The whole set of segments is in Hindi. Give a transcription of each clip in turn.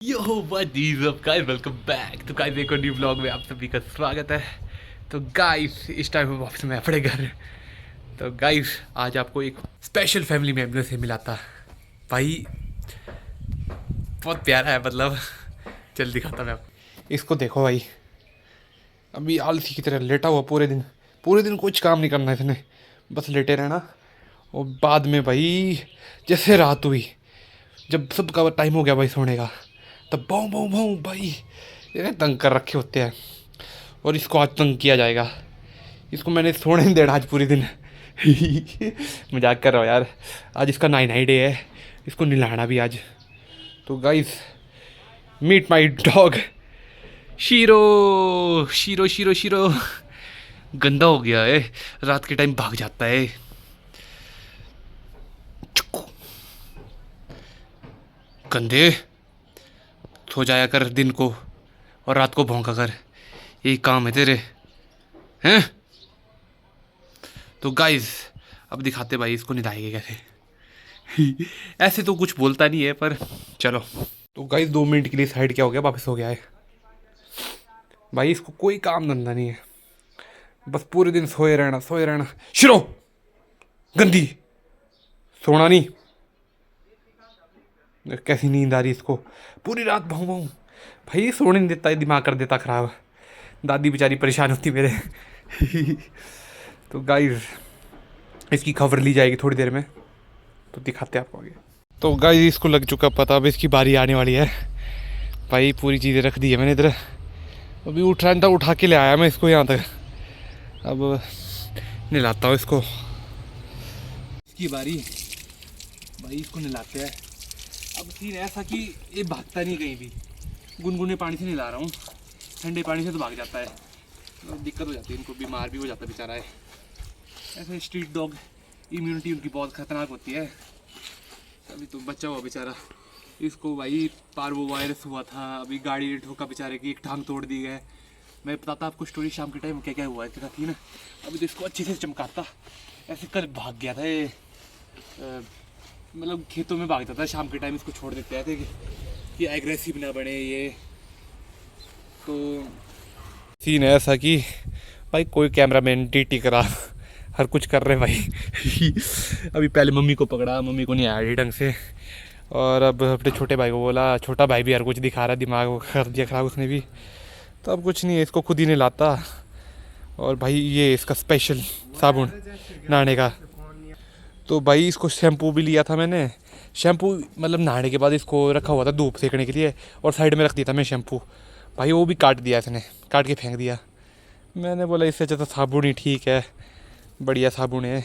Yo what is up guys, welcome back. तो गाइस एक और न्यू व्लॉग में आप सभी का स्वागत है। तो गाइस इस टाइम में वापस मैं अपने घर। तो गाइस आज आपको एक स्पेशल फैमिली मेम्बर से मिला था भाई, बहुत प्यारा है। मतलब चल दिखाता मैं आपको। इसको देखो भाई, अभी आलसी की तरह लेटा हुआ पूरे दिन कुछ काम नहीं करना इसने, बस लेटे रहना। और बाद में भाई जैसे रात हुई, जब सबका टाइम हो गया भाई सोने का, तब भाऊ भाऊ भाऊ भाई ये तंग कर रखे होते हैं। और इसको आज तंग किया जाएगा। इसको मैंने सोने नहीं देना आज पूरे दिन। मजाक कर रहा हूँ यार, आज इसका नाई नाई डे है, इसको नहलाना भी आज। तो guys meet my dog Shero. Shero Shero Shero गंदा हो गया है, रात के टाइम भाग जाता है। गंदे, सो जाया कर दिन को और रात को भौंका कर, यही काम है तेरे हैं। तो गाइस अब दिखाते भाई इसको निभाएंगे कैसे। ऐसे तो कुछ बोलता नहीं है पर चलो। तो गाइस 2 मिनट के लिए साइड क्या हो गया, वापस हो गया है भाई। इसको कोई काम धंधा नहीं है, बस पूरे दिन सोए रहना। शिरो गंदी, सोना नहीं। कैसी नींद आ रही इसको, पूरी रात भाऊ भाऊ भाई, सोने नहीं देता है, दिमाग कर देता खराब। दादी बेचारी परेशान होती मेरे। तो गाइस इसकी खबर ली जाएगी थोड़ी देर में, तो दिखाते हैं आपको आगे। तो गाइस इसको लग चुका पता, अब इसकी बारी आने वाली है भाई। पूरी चीज़ें रख दी है मैंने इधर, अभी उठ रहा था, उठा के ले आया मैं इसको यहाँ तक। अब नहलाता हूँ इसको, इसकी बारी भाई, इसको नहलाते हैं। अब सीन ऐसा कि ये भागता नहीं कहीं भी, गुनगुने पानी से नहला रहा हूँ, ठंडे पानी से तो भाग जाता है। तो दिक्कत हो जाती है, इनको बीमार भी हो जाता है बेचारा है। ऐसे स्ट्रीट डॉग इम्यूनिटी उनकी बहुत ख़तरनाक होती है। अभी तो बच्चा हुआ बेचारा, इसको भाई पार्वो वायरस हुआ था, अभी गाड़ी ने ठोका बेचारे की, एक टांग तोड़ दी है। मैं बताता आपको स्टोरी शाम के टाइम क्या क्या हुआ है थी ना। अभी तो इसको अच्छे से चमकाता, ऐसे कल भाग गया था ये, मतलब खेतों में भागता था शाम के टाइम, इसको छोड़ देते थे कि एग्रेसिव ना बने ये। तो सीन है ऐसा कि भाई कोई कैमरामैन टी करा, हर कुछ कर रहे भाई। अभी पहले मम्मी को पकड़ा, मम्मी को नहीं आया ढंग से, और अब अपने छोटे भाई को बोला, छोटा भाई भी हर कुछ दिखा रहा, दिमाग कर दिया खराब उसने भी। तो अब कुछ नहीं है, इसको खुद ही नहीं लाता। और भाई ये इसका स्पेशल साबुन नहाने का। तो भाई इसको शैम्पू भी लिया था मैंने, शैम्पू मतलब नहाने के बाद इसको रखा हुआ था धूप सेकने के लिए, और साइड में रख दिया था मैं शैम्पू। भाई वो भी काट दिया इसने, काट के फेंक दिया। मैंने बोला इससे अच्छा तो साबुन ही ठीक है, बढ़िया साबुन है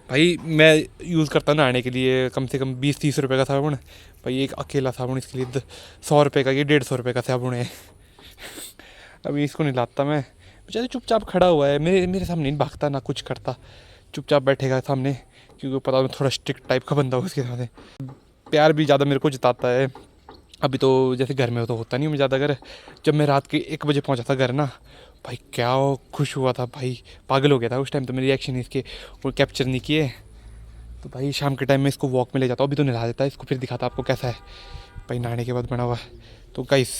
भाई। मैं यूज़ करता नहाने के लिए कम से कम 20-30 रुपये का साबुन। भाई एक अकेला साबुन इसके लिए 100 रुपये का, ये 150 रुपये का साबुन है। अभी इसको नहीं लाता मैं, बेचारे चुपचाप खड़ा हुआ है, मेरे मेरे सामने नहीं भागता ना कुछ करता, चुपचाप बैठेगा सामने, क्योंकि पता मैं थोड़ा स्ट्रिक्ट टाइप का बंदा हूँ उसके सामने। प्यार भी ज़्यादा मेरे को जताता है। अभी तो जैसे घर में तो होता नहीं मैं ज़्यादा, घर जब मैं रात के 1 बजे पहुँचा था घर ना, भाई क्या खुश हुआ था भाई, पागल हो गया था उस टाइम। तो मेरे रिएक्शन इसके वो कैप्चर नहीं किए। तो भाई शाम के टाइम में इसको वॉक में ले जाता हूँ, अभी तो नहला देता है इसको, फिर दिखाता आपको कैसा है भाई नहाने के बाद बना हुआ। तो गाइस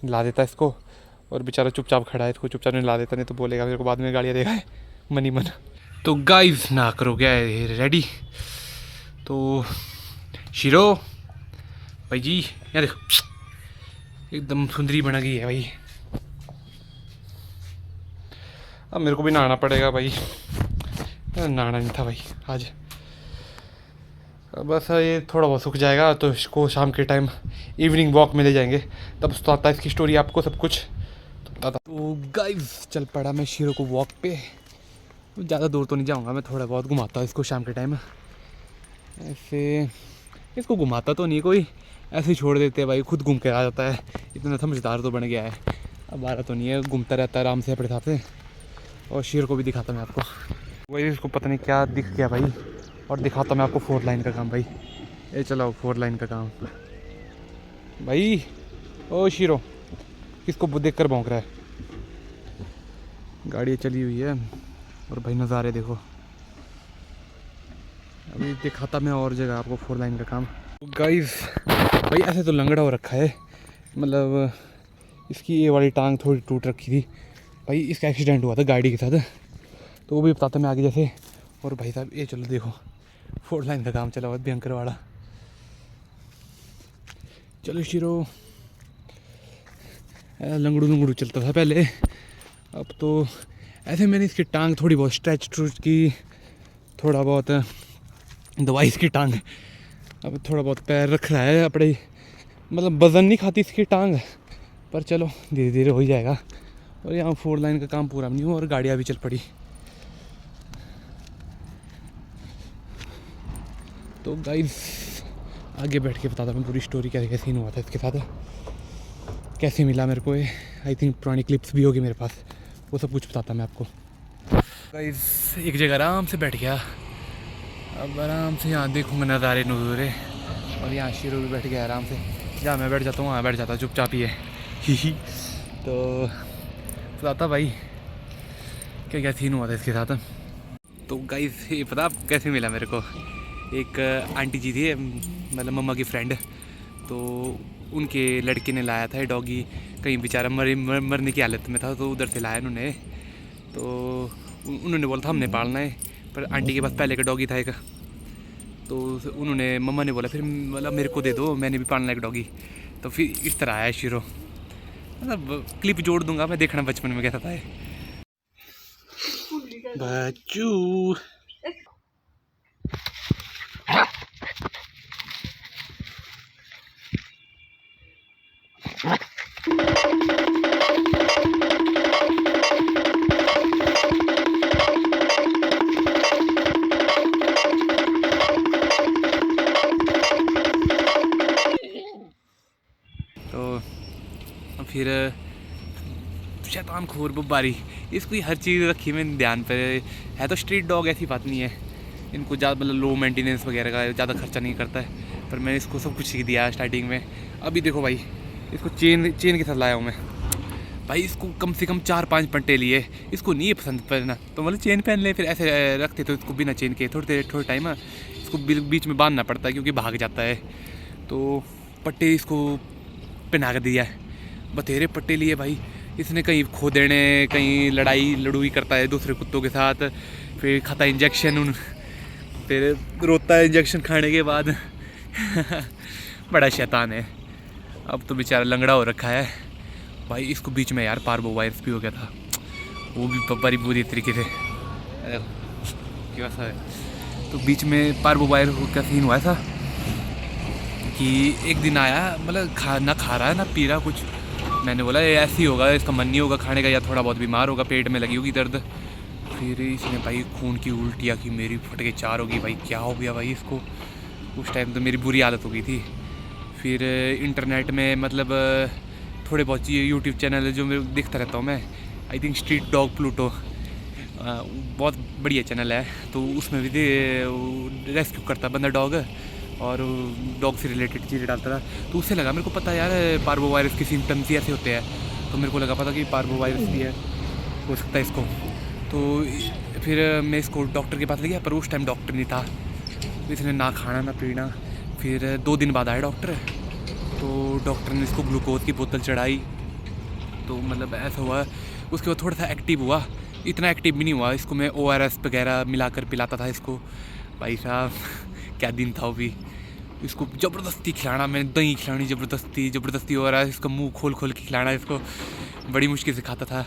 नहला देता है इसको, और बेचारा चुपचाप खड़ा है, इसको चुपचाप नहला देता, नहीं तो बोलेगा मेरे को बाद में गालियाँ देगा मनी मन। तो गाइस ना करो क्या है रेडी। तो शीरो भाई जी यार देखो, एकदम सुंदरी बना गई है भाई। अब मेरे को भी नहाना पड़ेगा भाई, नहाना नहीं था भाई आज। बस ये थोड़ा बहुत सूख जाएगा तो इसको शाम के टाइम इवनिंग वॉक में ले जाएंगे, तब बताता है इसकी स्टोरी आपको सब कुछ, तो बताता। तो गाइस चल पड़ा मैं शीरो को वॉक पे। ज़्यादा दूर तो नहीं जाऊँगा मैं, थोड़ा बहुत घुमाता हूँ इसको शाम के टाइम। ऐसे इसको घुमाता तो नहीं कोई, ऐसे ही छोड़ देते हैं भाई, खुद घूम के आ जाता है। इतना समझदार तो बन गया है, अब आ रहा तो नहीं है, घूमता रहता है आराम से अपने हिसाब से। और शेर को भी दिखाता मैं आपको, वही इसको पता नहीं क्या दिख गया भाई। और दिखाता मैं आपको 4 लाइन का काम भाई, ये चलाओ 4 लाइन का काम भाई। ओ शीरो किसको देख कर भौंक रहा है, गाड़ी चली हुई है और भाई नज़ारे देखो। अभी दिखाता मैं और जगह आपको 4 लाइन का काम। गाइस भाई ऐसे तो लंगड़ा हो रखा है, मतलब इसकी ये वाली टांग थोड़ी टूट रखी थी भाई। इसका एक्सीडेंट हुआ था गाड़ी के साथ, तो वो भी बताता मैं आगे जैसे। और भाई साहब ये चलो देखो 4 लाइन का काम चला हुआ भयंकर वाला। चलो शिरो, लंगड़ू लंगड़ू चलता था पहले, अब तो ऐसे मैंने इसकी टांग थोड़ी बहुत स्ट्रेच ट्रूच की, थोड़ा बहुत दवाई इसकी टांग, अब थोड़ा बहुत पैर रख रहा है अपने, मतलब वजन नहीं खाती इसकी टांग, पर चलो धीरे धीरे हो ही जाएगा। और यहाँ 4 लाइन का काम पूरा नहीं हुआ और गाड़ियाँ भी चल पड़ी। तो गाइस आगे बैठ के बताता मैं पूरी स्टोरी, कैसे कैसे सीन हुआ था इसके साथ, कैसे मिला मेरे को ये। आई थिंक पुरानी क्लिप्स भी होगी मेरे पास, वो सब कुछ बताता मैं आपको। गाइस एक जगह आराम से बैठ गया, अब आराम से यहाँ देखूँगा नज़ारे नज़ारे। और यहाँ शीरो भी बैठ गया आराम से, जहाँ मैं बैठ जाता हूँ वहाँ बैठ जाता चुपचाप ही है। तो बताता भाई क्या क्या सीन हुआ था इसके साथ। तो गाइस ये पता कैसे मिला मेरे को, एक आंटी जी थी मतलब मम्मा की फ्रेंड, तो उनके लड़के ने लाया था डॉगी, कहीं बेचारा मरने की हालत में था, तो उधर से लाया उन्होंने। तो उन्होंने बोला था हमने पालना है, पर आंटी के पास पहले का डॉगी था एक, तो उन्होंने मम्मा ने बोला फिर मतलब मेरे को दे दो, मैंने भी पालना एक डॉगी। तो फिर इस तरह आया शिरो, मतलब क्लिप जोड़ दूंगा मैं, देखना बचपन में कैसा था ये। बच्चू तो फिर शैतान खोर बुब्बारी, इसको हर चीज़ रखी मैंने ध्यान पर है। तो स्ट्रीट डॉग ऐसी बात नहीं है, इनको ज़्यादा मतलब लो मेंटेनेंस वगैरह का ज़्यादा खर्चा नहीं करता है, पर मैंने इसको सब कुछ सीख दिया स्टार्टिंग में। अभी देखो भाई इसको चेन के साथ लाया हूँ मैं भाई, इसको कम से कम 4-5 पट्टे लिए, इसको नहीं है पसंद पहनना, तो मतलब चेन पहन ले, फिर ऐसे रखते तो इसको बिना चेन के थोड़े टाइम इसको बीच में बांधना पड़ता है क्योंकि भाग जाता है। तो पट्टे इसको पहना कर दिया है, बतेरे पट्टे लिए भाई। इसने कहीं खो देने, कहीं लड़ाई करता है दूसरे कुत्तों के साथ, फिर खाता इंजेक्शन फिर रोता है इंजेक्शन खाने के बाद। बड़ा शैतान है, अब तो बेचारा लंगड़ा हो रखा है भाई। इसको बीच में यार पार्बो वायरस भी हो गया था, वो भी बड़ी बुरी तरीके से कैसा है। तो बीच में पार्बो वायरस का सीन हुआ था कि एक दिन आया, मतलब ना खा रहा है ना पी रहा कुछ, मैंने बोला ये ऐसे ही होगा, इसका मन नहीं होगा खाने का, या थोड़ा बहुत बीमार होगा, पेट में लगी होगी दर्द। फिर इसने भाई खून की उल्टियाँ की, मेरी फट के 4 होगी भाई, क्या हो गया भाई इसको। उस टाइम तो मेरी बुरी हालत हो गई थी। फिर इंटरनेट में मतलब थोड़े बहुत यूट्यूब चैनल जो मैं देखता रहता हूँ मैं, I think street dog Pluto, बहुत बढ़िया चैनल है। तो उसमें भी रेस्क्यू करता बंदा डॉग, और डॉग से रिलेटेड चीज़ें डालता था। तो उससे लगा मेरे को पता यार पार्बो वायरस के सिम्टम्स ही ऐसे होते हैं, तो मेरे को लगा पता कि पार्बो वायरस भी है, हो सकता है इसको। तो फिर मैं इसको डॉक्टर के पास ले गया, पर उस टाइम डॉक्टर नहीं था, इसने ना खाना ना पीना। फिर 2 दिन बाद आया डॉक्टर, तो डॉक्टर ने इसको ग्लूकोज की बोतल चढ़ाई, तो मतलब ऐसा हुआ। उसके बाद थोड़ा सा एक्टिव हुआ, इतना एक्टिव भी नहीं हुआ, इसको मैं ORS वगैरह मिलाकर पिलाता था इसको। भाई साहब क्या दिन था वो भी, इसको ज़बरदस्ती खिलाना, मैंने दही खिलानी ज़बरदस्ती हो रहा है, इसका मुंह खोल के खिलाना इसको, बड़ी मुश्किल से खाता था।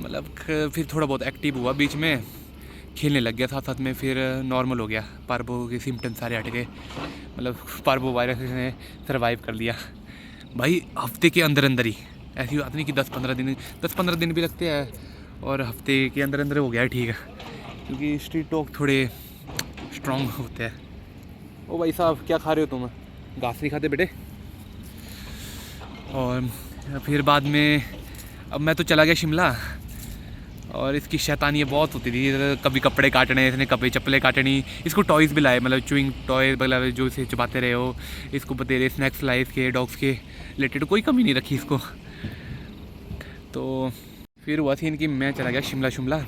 मतलब फिर थोड़ा बहुत एक्टिव हुआ, बीच में खेलने लग गया साथ में, फिर नॉर्मल हो गया, पार्बो के सिम्टम्स सारे हट गए, मतलब पार्बो वायरस ने सर्वाइव कर लिया भाई हफ्ते के अंदर ही। ऐसी बात नहीं कि 10-15 दिन भी लगते हैं, और हफ्ते के अंदर हो गया ठीक है, क्योंकि स्ट्रीट डॉग थोड़े स्ट्रॉन्ग होते हैं। ओ भाई साहब क्या खा रहे हो तुम, घास नहीं खाते बेटे। और फिर बाद में अब मैं तो चला गया शिमला, और इसकी शैतानियाँ बहुत होती थी, कभी कपड़े काटने इसने, कभी चप्पलें काटनी। इसको टॉयज़ भी लाए, मतलब चुइंग टॉय मतलब जो इसे चबाते रहे हो, इसको बतेरे स्नैक्स लाए इसके डॉग्स के रिलेटेड, कोई कमी नहीं रखी इसको। तो फिर हुआ थी इनकी, मैं चला गया शिमला,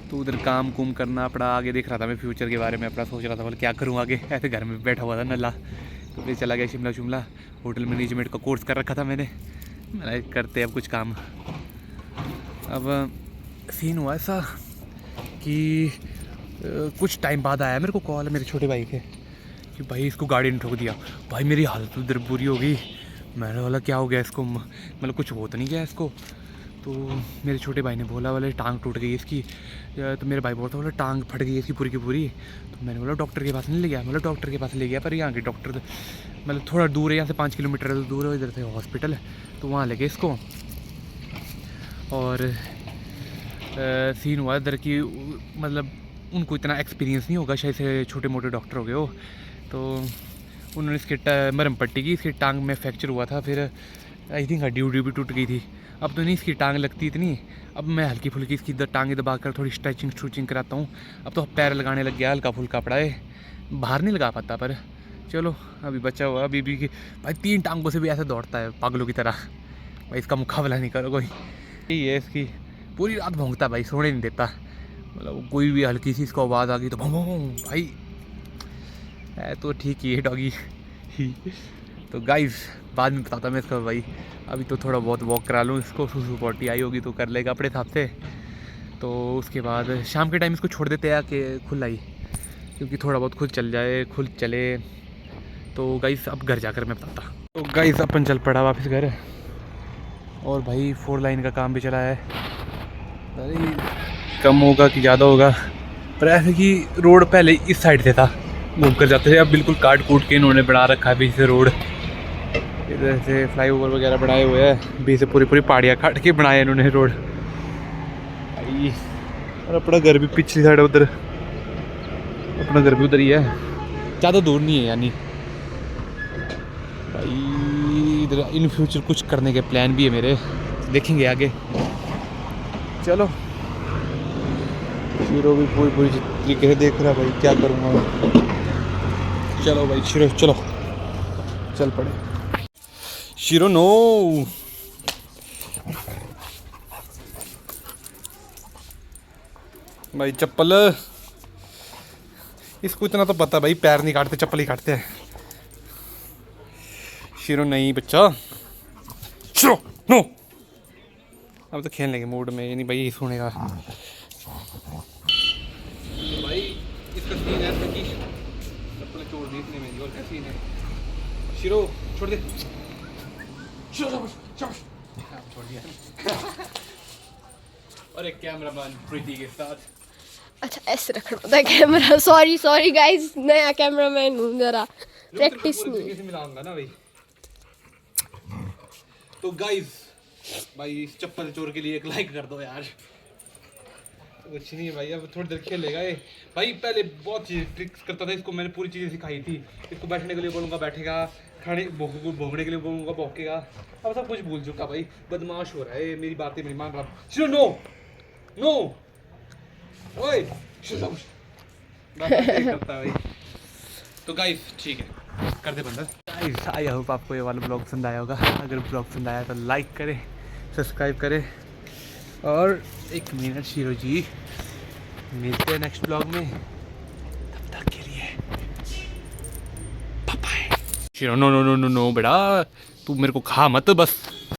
तो उधर काम करना पड़ा। आगे देख रहा था मैं फ्यूचर के बारे में अपना, सोच रहा था बोले क्या करूँ आगे, ऐसे घर में बैठा हुआ था नल्ला, तो फिर चला गया शिमला शिमला। होटल मैनेजमेंट का कोर्स कर रखा था मैंने करते अब कुछ काम। अब सीन हुआ ऐसा कि कुछ टाइम बाद आया मेरे को कॉल मेरे छोटे भाई के कि भाई इसको गाड़ी ने ठोक दिया। भाई मेरी हालत उधर बुरी हो गई। मैंने बोला क्या हो गया इसको, मतलब कुछ हो तो नहीं गया इसको। तो मेरे छोटे भाई ने बोला बोले टांग टूट गई इसकी। तो मेरे भाई बोलता बोला टांग फट गई इसकी पूरी की पूरी। तो मैंने बोला डॉक्टर के पास नहीं ले गया। मतलब डॉक्टर के पास ले गया पर यहाँ के डॉक्टर मतलब थोड़ा दूर है, यहाँ से 5 किलोमीटर दूर है इधर से हॉस्पिटल। तो वहाँ ले गए इसको। और सीन हुआ इधर की मतलब उनको इतना एक्सपीरियंस नहीं होगा शायद से, छोटे मोटे डॉक्टर हो गए हो। तो उन्होंने इसके मरहम पट्टी की, इसकी टांग में फ्रैक्चर हुआ था। फिर आई थिंक हड्डी उड्डी भी टूट गई थी। अब तो नहीं इसकी टांग लगती इतनी। अब मैं हल्की फुल्की इसकी इधर टांगे दबा कर थोड़ी स्ट्रेचिंग स्ट्रूचिंग कराता हूँ। अब तो पैर लगाने लग गया, हल्का फुल्का पड़ा है, बाहर नहीं लगा पाता। पर चलो अभी बचा हुआ अभी भी भाई 3 टांगों से भी ऐसे दौड़ता है पागलों की तरह। भाई इसका मुकाबला नहीं करो कोई। यही है इसकी, पूरी रात भौंकता भाई, सोने नहीं देता। मतलब कोई भी हल्की सी इसको आवाज़ आ गई तो भौं भाई है। तो ठीक ही है डॉगी। तो गाइस बाद में बताता मैं इसका भाई। अभी तो थोड़ा बहुत वॉक करा लूँ इसको, सुसु पॉटी आई होगी तो कर लेगा अपने हिसाब से। तो उसके बाद शाम के टाइम इसको छोड़ देते हैं कि खुला ही, क्योंकि थोड़ा बहुत खुद चल जाए, खुद चले। तो गाइस अब घर जाकर मैं बताता। तो गाइस अपन चल पड़ा वापस घर। और भाई 4 लाइन का काम भी चला है। अरे कम होगा कि ज़्यादा होगा, पर ऐसे कि रोड पहले इस साइड से था, घूम कर जाते थे। अब बिल्कुल काट कूट के इन्होंने बना रखा है बीच से रोड। इधर से फ्लाईओवर वगैरह बनाए हुए हैं, बीच से पूरी पूरी पहाड़ियाँ काट के बनाए इन्होंने रोड। भाई और अपना घर भी पिछली साइड उधर, अपना घर भी उधर ही है, ज़्यादा दूर नहीं है यानी। भाई इधर इन फ्यूचर कुछ करने के प्लान भी है मेरे, देखेंगे आगे। चलो शीरो भी पूरी पूरी तरीके से देख रहा है भाई, क्या करूँगा मैं। चलो भाई शीरो चलो चल पड़े। शीरो नो भाई चप्पल, इसको इतना तो पता भाई पैर नहीं काटते चप्पल ही काटते हैं। शीरो नहीं बच्चा, शीरो नो। अब तो खेलने के मूड में, नहीं भाई यही सुनेगा। भाई इसका सीन है कि चप्पल छोड़ दी इसने मेरी, और क्या सीन है। शीरो छोड़ दे, शीरो छोड़ दिया। और एक कैमरामैन प्रीति के साथ। अच्छा ऐसे रखना पड़ता है कैमरा। सॉरी सॉरी गाइस, नया कैमरामैन हूँ, जरा प्रैक्टिस नहीं। कैसे मिलाऊंगा ना भाई। तो गाइस भाई इस चप्पल चोर के लिए एक लाइक कर दो यार। कुछ नहीं है भाई, अब थोड़ी देर खेलेगा ये। भाई पहले बहुत चीज़ ट्रिक्स करता था इसको, मैंने पूरी चीज़ें सिखाई थी। इसको बैठने के लिए बोलूँगा बैठेगा, खाने भोगने के लिए बोलूँगा भोंकेगा। अब सब कुछ भूल चुका भाई, बदमाश हो रहा है, मेरी बातें नहीं मान रहा। शीरो नो नो ओए करता भाई। तो गाइस ठीक है कर दे बंदा। गाइस आई होप आपको ये वाला ब्लॉग पसंद आया होगा। अगर ब्लॉग पसंद आया तो लाइक करें, सब्सक्राइब करें। और 1 मिनट शीरो जी, मिलते हैं नेक्स्ट ब्लॉग में, तब तक के लिए bye bye. Shero no no no no no बेटा, तू मेरे को खा मत बस।